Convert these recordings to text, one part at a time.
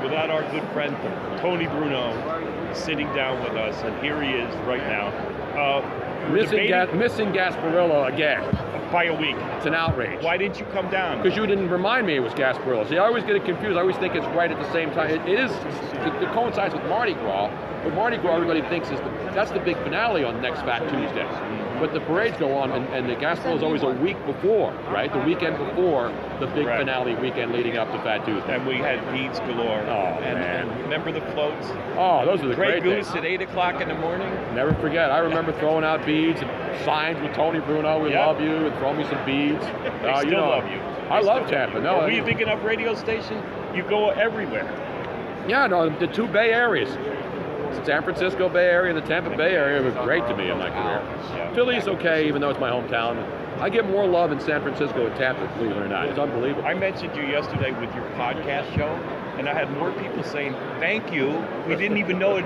without our good friend Tony Bruno sitting down with us, and here he is right now. Missing Gasparillo again. By a week. It's an outrage. Why didn't you come down? Because you didn't remind me it was Gasparillo. See, I always get it confused. I always think it's right at the same time. It coincides with Mardi Gras, but Mardi Gras everybody thinks that's the big finale on next Fat Tuesday. But the parades go on, and the Gasparillo is always a week before, right? The weekend before the big finale weekend leading up to Fat Tuesday. And we had beads galore. Oh, man. And remember the floats? Oh, those are the great Goose days. at 8 o'clock in the morning. Never forget. I remember throwing out beads and signs with Tony Bruno, we love you, and throw me some beads. They still love you. I love Tampa. No, Are we a big enough radio station? You go everywhere. Yeah, no, the two Bay areas. San Francisco Bay Area and the Tampa Bay Area was great to me in my career. Yeah. Philly's okay, even though it's my hometown. I get more love in San Francisco and Tampa, believe it or not. It's unbelievable. I mentioned you yesterday with your podcast show, and I had more people saying, thank you. We didn't even know it.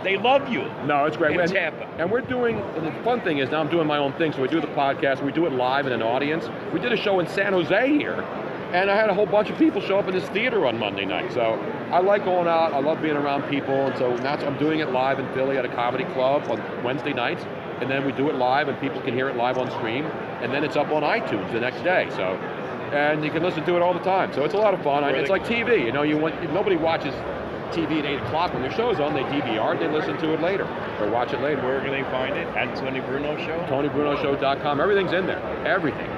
They love you. No, it's great. In Tampa. And we're doing, and the fun thing is now I'm doing my own thing. So we do the podcast, we do it live in an audience. We did a show in San Jose here, and I had a whole bunch of people show up in this theater on Monday night. So I like going out. I love being around people. And so now I'm doing it live in Philly at a comedy club on Wednesday nights. And then we do it live, and people can hear it live on stream. And then it's up on iTunes the next day. So, and you can listen to it all the time. So it's a lot of fun. It's like TV. You know, nobody watches TV at 8 o'clock when their show's on. They DVR it, they listen to it later or watch it later. Where can they find it? At Tony Bruno Show? TonyBrunoShow.com. Everything's in there. Everything.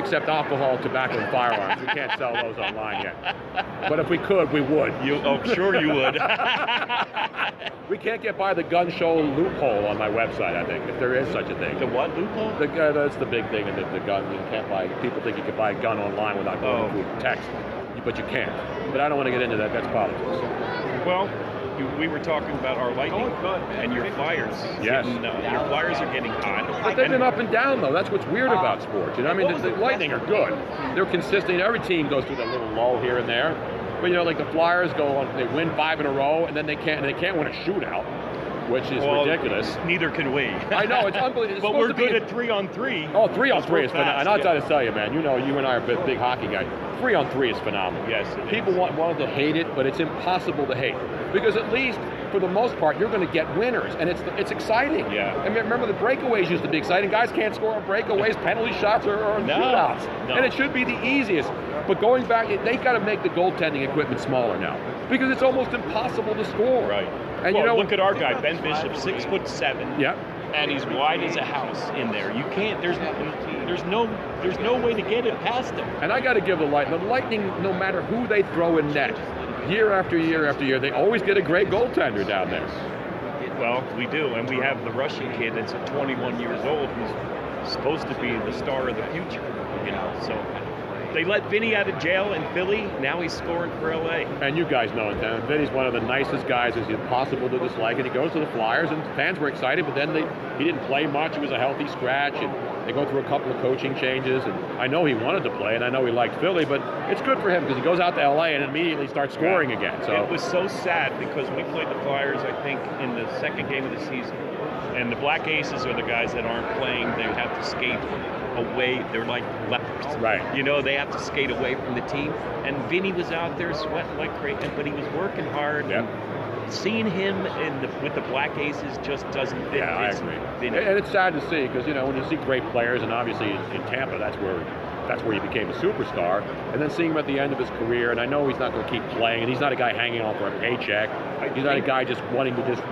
Except alcohol, tobacco, and firearms. We can't sell those online yet. But if we could, we would. Sure you would. We can't get by the gun show loophole on my website, I think, if there is such a thing. The what loophole? That's the big thing in the gun. You can't buy, people think you can buy a gun online without going through text, but you can't. But I don't want to get into that. That's politics. Well, we were talking about our Lightning and your Flyers. Yes. Your Flyers are getting hot. But they've been up and down, though. That's what's weird about sports. You know, I mean, the Lightning are good. They're consistent. Every team goes through that little lull here and there. But, you know, like the Flyers go on, they win 5 in a row, and then they can't win a shootout, which is ridiculous. Neither can we. I know, it's unbelievable. But we're good at 3-on-3. Oh, 3-on-3 is phenomenal. And I'll try to tell you, man, you know, you and I are big hockey guys. 3-on-3 is phenomenal. Yes, people wanted to hate it, but it's impossible to hate. Because at least, for the most part, you're going to get winners, and it's exciting. Yeah. I mean, remember the breakaways used to be exciting. Guys can't score on breakaways, penalty shots, or shootouts. No. And it should be the easiest. But going back, they've got to make the goaltending equipment smaller now. Because it's almost impossible to score. Right. And well, look at our guy, Ben Bishop, 6'7". Yeah. And he's wide as a house in there. You can't. There's no way to get it past him. And I got to give the Lightning, no matter who they throw in net, year after year after year, they always get a great goaltender down there. Well, we do, and we have the Russian kid that's 21 years old who's supposed to be the star of the future. You know, so. They let Vinny out of jail in Philly. Now he's scoring for LA. And you guys know it, Dan. Vinny's one of the nicest guys. It's impossible to dislike. And he goes to the Flyers, and fans were excited. But then he didn't play much. He was a healthy scratch, and they go through a couple of coaching changes. And I know he wanted to play, and I know he liked Philly. But it's good for him because he goes out to LA and immediately starts scoring again. So it was so sad because we played the Flyers, I think, in the second game of the season. And the Black Aces are the guys that aren't playing. They have to skate away. They're like lepers. Right. You know, they have to skate away from the team. And Vinny was out there sweating like crazy, but he was working hard. Yep. And seeing him with the Black Aces just doesn't fit. Yeah, I agree. And it's sad to see because, you know, when you see great players, and obviously in Tampa, that's where he became a superstar. And then seeing him at the end of his career, and I know he's not going to keep playing, and he's not a guy hanging on for a paycheck. He's not a guy just wanting to just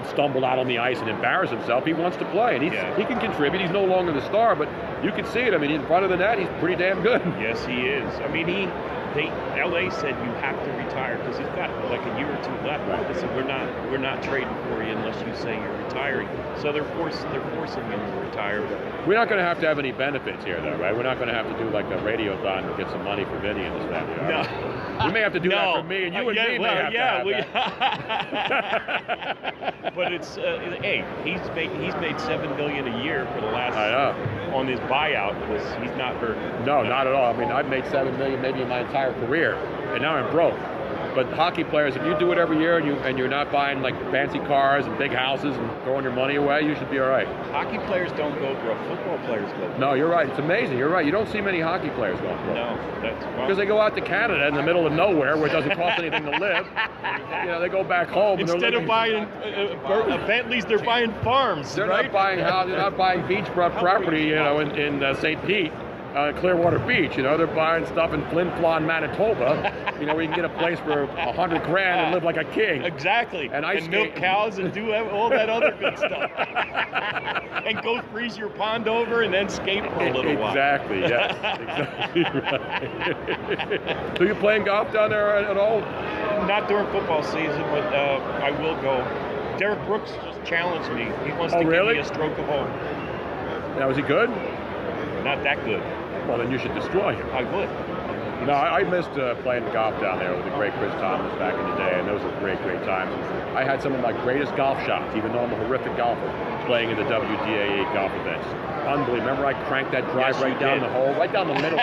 stumble out on the ice and embarrass himself. He wants to play, and he can contribute. He's no longer the star, but you can see it. I mean, in front of the net, he's pretty damn good. Yes, he is. I mean, LA said you have to retire because he's got like a year or two left. Right. They said we're not trading for you unless you say you're retiring. So they're forcing him to retire. But we're not going to have any benefits here, though, right? We're not going to have to do like a radiothon to get some money for Vinny and his family. No. We may have to do that for me, and you and me may have to have that. But it's hey, he's made $7 million a year for the last. I know. On his buyout was he's not hurt. No, not at all. I mean, I've made $7 million maybe in my entire career, and now I'm broke. But hockey players, if you do it every year and you're not buying like fancy cars and big houses and throwing your money away, you should be all right. Hockey players don't go broke. Football players go broke. No, you're right. It's amazing. You're right. You don't see many hockey players going broke. No, that's wrong. because they go out to Canada in the middle of nowhere where it doesn't cost anything to live. They go back home. Instead of buying Bentleys, they're buying farms. They're right? not buying houses. They're not buying beachfront property. In St. Pete. Clearwater Beach, they're buying stuff in Flin Flon, Manitoba, where you can get a place for $100,000 and live like a king. Exactly. And milk cows and do all that other good stuff. And go freeze your pond over and then skate for a little while. Exactly, yes. Exactly right. So you playing golf down there at all? Not during football season, but I will go. Derek Brooks just challenged me. He wants to give me a stroke of hope. Now, is he good? Not that good. Well, then you should destroy him. I would. No, I missed playing golf down there with the great Chris Thomas back in the day, and those were great times. I had some of my greatest golf shots, even though I'm a horrific golfer, playing in the WDAA golf events. Unbelievable. Remember I cranked that drive right down the hole, right down the middle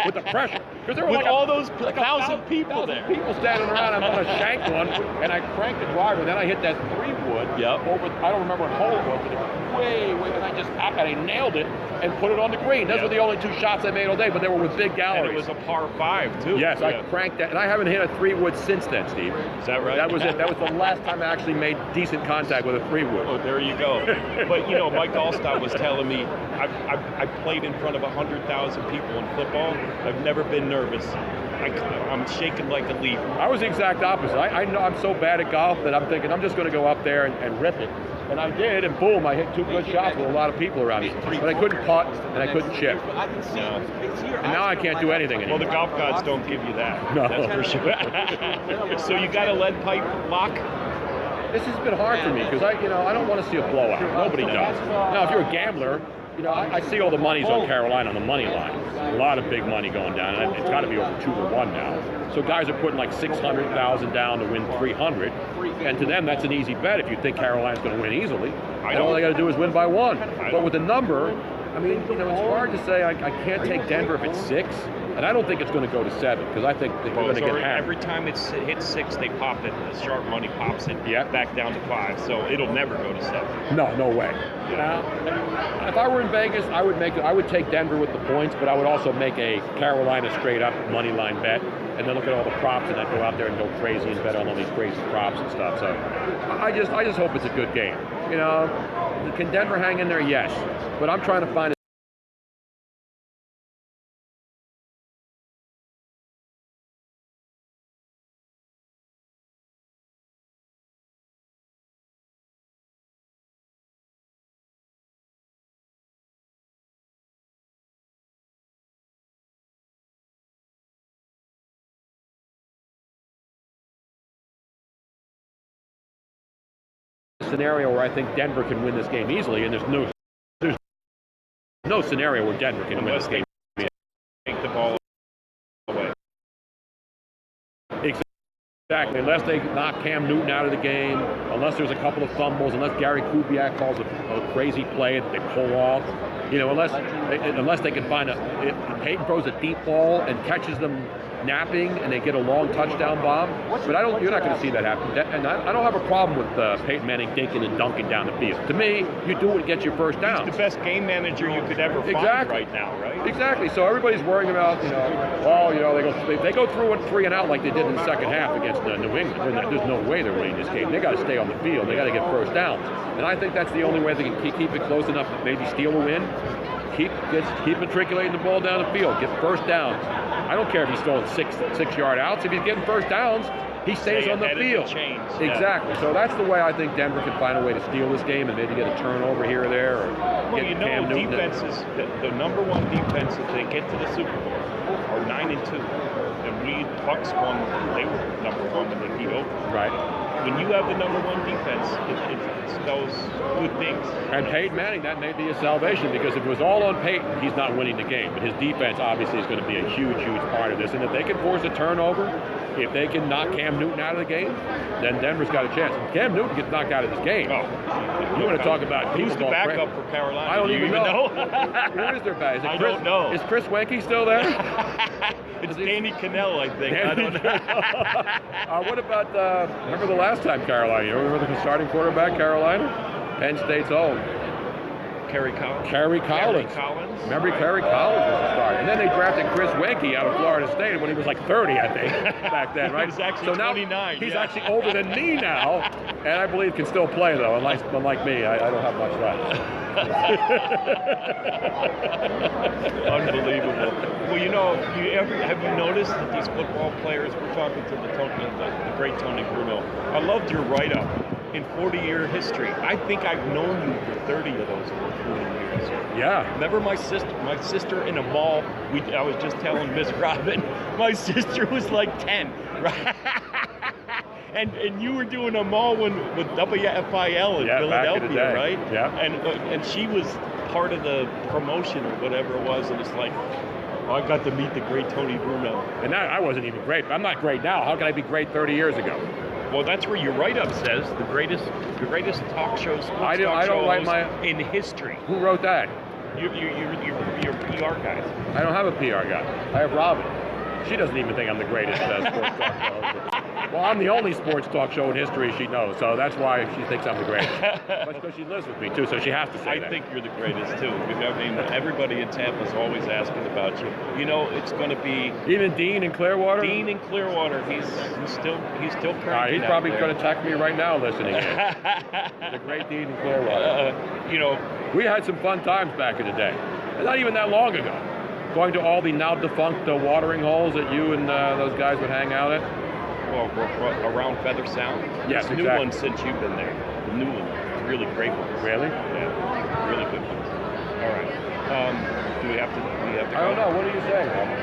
with the pressure. With all those 1,000 people there. People standing around, I'm going to shank one, and I cranked the driver, and then I hit that 3-wood over, I don't remember what hole it was, but it was way, and I nailed it and put it on the green. Those were the only 2 shots I made all day, but they were with big galleries. And it was a par 5, too. Yes, I cranked that, and I haven't hit a 3-wood since then, Steve. Is that right? That was it. That was the last time I actually made decent contact with a 3-wood. Oh, there you go. But, Mike Allstott was telling me, I played in front of 100,000 people in football. I've never been nervous. I'm shaking like a leaf. I was the exact opposite. I know I'm so bad at golf that I'm thinking I'm just going to go up there and rip it. And I did, and boom, I hit 2 good shots with a lot of people around me. But I couldn't putt, and I couldn't chip. No. And now I can't do anything anymore. Well, the golf gods don't give you that. No. That's for sure. So you got a lead pipe lock? This has been hard for me because I don't want to see a blowout. Nobody does. Now, if you're a gambler, I see all the money's on Carolina on the money line. A lot of big money going down, and it's got to be over 2-1 now. So guys are putting like 600,000 down to win 300, and to them that's an easy bet if you think Carolina's going to win easily. And all they got to do is win by 1. But with the number, it's hard to say I can't take Denver if it's 6. And I don't think it's going to go to 7 because I think they're going to get hammered. Every time it hits 6, they pop it. The sharp money pops it back down to 5. So it'll never go to 7. No way. If I were in Vegas, I would take Denver with the points, but I would also make a Carolina straight up money line bet, and then look at all the props, and then go out there and go crazy and bet on all these crazy props and stuff. So I just hope it's a good game. Can Denver hang in there? Yes, but I'm trying to find scenario where I think Denver can win this game easily, and there's no scenario where Denver can win this game. Take the ball away. Exactly. Unless they knock Cam Newton out of the game, unless there's a couple of fumbles, unless Gary Kubiak calls a crazy play that they pull off, unless they can find if Peyton throws a deep ball and catches them napping and they get a long touchdown bomb. But you're not going to see that happen. And I don't have a problem with Peyton Manning dinking and dunking down the field. To me, you do it, get your first down. He's the best game manager you could ever find right now, right? Exactly. So everybody's worrying about, they go through and 3 and out like they did in the second half against New England. There's no way they're winning this game. They got to stay on the field. They got to get first downs. And I think that's the only way they can keep it close enough to maybe steal a win. Keep matriculating the ball down the field. Get first downs. I don't care if he's throwing 6-yard outs. If he's getting first downs, he stays on the field. Exactly. So that's the way I think Denver can find a way to steal this game and maybe get a turnover here or there. Or Cam Newton. Defense is the number 1 defense if they get to the Super Bowl are 9-2. And Bucks won. They were number 1 when they beat Oakland. Right. When you have the number 1 defense, it spells good things. And Peyton Manning, that may be his salvation, because if it was all on Peyton, he's not winning the game. But his defense obviously is going to be a huge, huge part of this. And if they can force a turnover, if they can knock Cam Newton out of the game, then Denver's got a chance. If Cam Newton gets knocked out of this game, you want to talk about people. Who's the backup for Carolina? I don't even know. Who is their backup? I don't know. Is Chris Wenke still there? It's Danny Cannell, I think. I don't know. What about, remember the last time Carolina? You remember the starting quarterback, Carolina? Penn State's own. Kerry Collins. Kerry Collins. Remember, Kerry Collins was the star. And then they drafted Chris Wenke out of Florida State when he was like 30, I think, back then, right? He was actually 29. He's actually older than me now, and I believe can still play, though. Unlike me, I don't have much left. Unbelievable. Well, you know, have you noticed that these football players, we're talking to the great Tony Bruno, I loved your write-up in 40-year history. I think I've known you for 30 of those 40 years. Yeah. Remember my sister in a mall, I was just telling Miss Robin, my sister was like 10, right? And you were doing a mall with WFIL in Philadelphia, right? Yeah. And she was part of the promotion or whatever it was, and it's like, oh, I got to meet the great Tony Bruno. And I wasn't even great. I'm not great now. How can I be great 30 years ago? Well, that's where your write-up says the greatest talk shows, sports talk show in history. Who wrote that? Your PR guys. I don't have a PR guy. I have Robin. She doesn't even think I'm the greatest sports talk show. Well, I'm the only sports talk show in history she knows, so that's why she thinks I'm the greatest. But because she lives with me, too, so she has to say that. I think you're the greatest, too. I mean, everybody in Tampa is always asking about you. You know, it's going to be... Even Dean in Clearwater? Dean in Clearwater. He's still current. He's probably going to text me right now listening in. The great Dean in Clearwater. You know... We had some fun times back in the day. Not even that long ago. Going to all the now-defunct watering holes that you and those guys would hang out at. Well, around Feather Sound? Yes, exactly. New one since you've been there. The new one. Really great ones. Really? Yeah. Really good ones. All right. Do we have to go? I don't know. What do you say, Robin?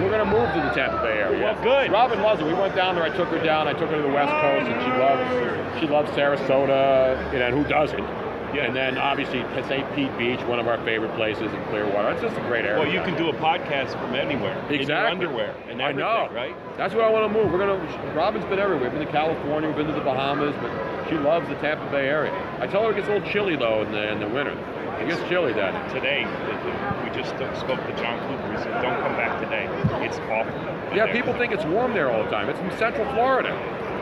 We're going to move to the Tampa Bay area. Well, good. Robin loves it. We went down there. I took her down. I took her to the West Coast, and she loves Sarasota. And who doesn't? Yeah. And then obviously St. Pete Beach, one of our favorite places in Clearwater. It's just a great area. Well, you can do a podcast from anywhere. Exactly. In your underwear and everything, I know. Right? That's where I want to move. Robin's been everywhere. We've been to California, we've been to the Bahamas, but she loves the Tampa Bay area. I tell her it gets a little chilly though in the winter. It gets chilly then. Today, we just spoke to John Cooper. He said, "Don't come back today. It's awful." Yeah, people think it's warm there all the time. It's in Central Florida.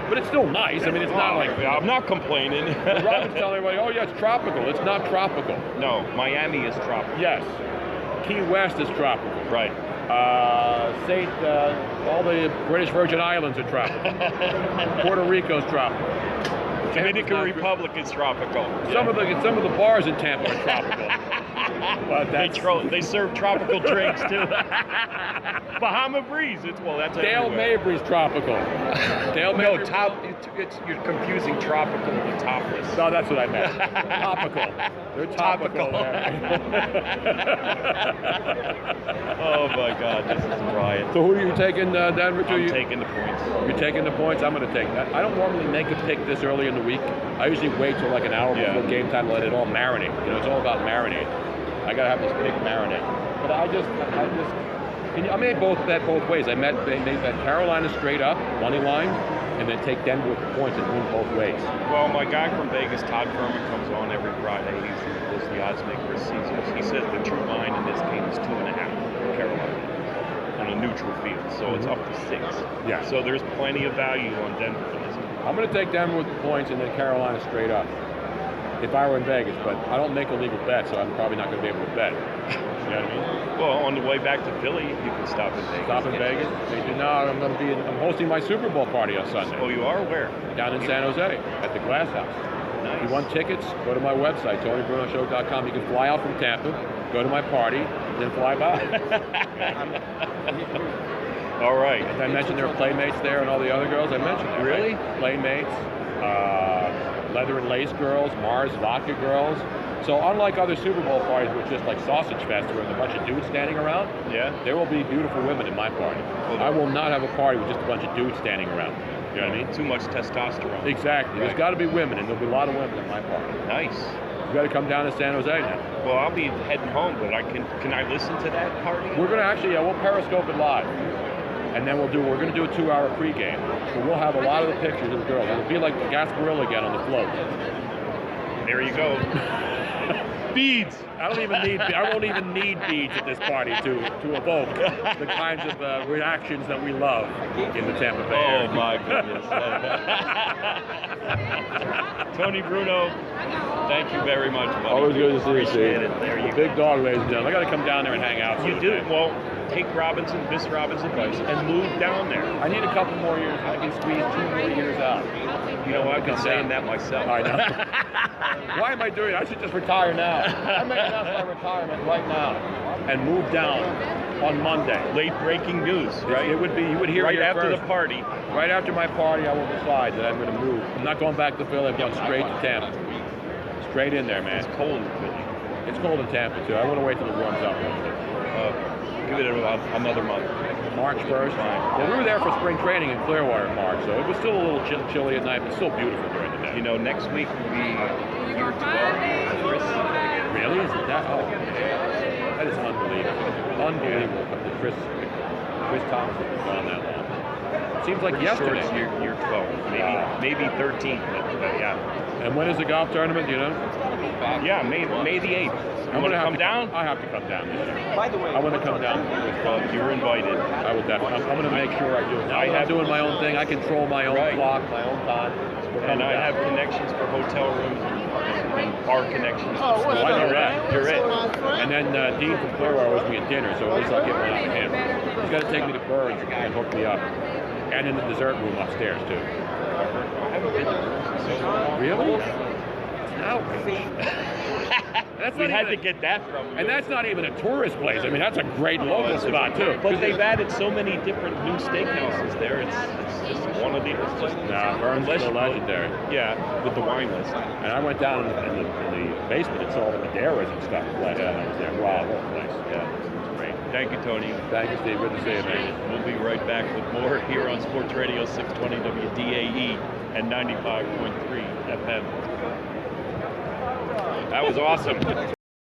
But it's still nice. I mean, it's not like... I'm not complaining. Robin's telling everybody, oh, yeah, it's tropical. It's not tropical. No, Miami is tropical. Yes. Key West is tropical. Right. All the British Virgin Islands are tropical. Puerto Rico's tropical. Dominican Republic is tropical. Some of the bars in Tampa are tropical. But they serve tropical drinks too. Bahama Breeze. That's Dale everywhere. Mabry's tropical. You're confusing tropical with topless. No, that's what I meant. Topical. They're topical. Oh my God, this is a riot. So who are you taking, Denver? I'm taking the points. You're taking the points. I'm going to take that. I don't normally make a pick this early in the week. I usually wait till like an hour before game time to let it all marinate. You know, it's all about marinate. I gotta have this pick marinate. But I made bet both ways. I made that Carolina straight up money line, and then take Denver with the points and win both ways. Well, my guy from Vegas, Todd Furman, comes on every Friday. He's the odds maker of Caesars. He says the true line in this game is 2.5 for Carolina on a neutral field, so it's up to 6. Yeah. So there's plenty of value on Denver for this game. I'm going to take Denver with the points and then Carolina straight up. If I were in Vegas, but I don't make illegal bets, so I'm probably not going to be able to bet. You know what I mean? Well, on the way back to Philly, you can stop in Vegas. Stop in Vegas? I'm hosting my Super Bowl party on Sunday. Oh, you are where? Down in San Jose at the Glass House. Nice. If you want tickets, go to my website, TonyBrunoShow.com. You can fly out from Tampa, go to my party, then fly by. All right. As I mentioned, there are Playmates there and all the other girls. I mentioned that. Really? Right? Playmates. Leather and Lace girls, Mars Vodka girls. So unlike other Super Bowl parties with just like Sausage Fest where there's a bunch of dudes standing around, there will be beautiful women in my party. I will not have a party with just a bunch of dudes standing around. You know what I mean? Too much testosterone. Exactly. Right. There's got to be women, and there'll be a lot of women in my party. Nice. You got to come down to San Jose now. Well, I'll be heading home, but can I listen to that party? We're gonna actually, we'll Periscope it live. And then we're going to do a 2-hour pregame. So we'll have a lot of the pictures of the girls. It'll be like Gasparilla again on the float. There you go. beads. I don't even need. I won't even need beads at this party to evoke the kinds of reactions that we love in the Tampa Bay area. Oh my goodness. Tony Bruno, thank you very much, buddy. Always good to see you, Appreciate Steve. it. There you Big go. dog, ladies and gentlemen. I got to come down there and hang out. You do. Well, take Miss Robbins' advice, and move down there. I need a couple more years. I can squeeze 2 more years out. You know, I've been saying that myself. I know. Why am I doing it? I should just retire now. I'm making out my retirement right now and move down on Monday. Late breaking news, right? It would be. You would hear right it after first. the party. Right after my party, I will decide that I'm going to move. I'm not going back to Philly. I'm going straight to Tampa. Straight in there, man. It's cold in Philly. It's cold in Tampa too. I want to wait till it warms up. Give it another month. March 1st. Well, we were there for spring training in Clearwater in March, so it was still a little chilly at night, but still beautiful during the day. You know, next week will be year 12 for Chris. Really? Is it that? Oh, that is unbelievable. Unbelievable. But Chris Thomas has been gone that long. Seems like Pretty sure yesterday. it's year 12, maybe 13th, but yeah. And when is the golf tournament? Do you know? Yeah, May the 8th. I'm Want gonna to have come down? I have to come down this year. By the way, I want to come down. You're invited. I would definitely. I'm going to make sure I do it. I'm doing my own thing. I control my own Right. clock, my own time. And I have connections for hotel rooms and bar connections. Oh, what's Why up, not? man? You're What's it. up, my friend? And then Dean from Clearwater owes me a dinner, so at least I'll get one out of him. He's got to take me to Burns and hook me up. And in the dessert room upstairs, too. I haven't been there. Really? It's an outrage. That's We not had even to get that from you. and that's not even a tourist place. I mean, that's a great local spot, too. But they've added so many different new steakhouses there. It's just one of the. It's just Burns is unless still you- legendary. Yeah, with the wine list. And I went down in the basement and saw the Madeiras and stuff last time I was there. Wow, what a place. Yeah, it's great. Thank you, Tony. Thank you, Steve. Good to see you, man. We'll be right back with more here on Sports Radio 620 WDAE and 95.3 FM. That was awesome.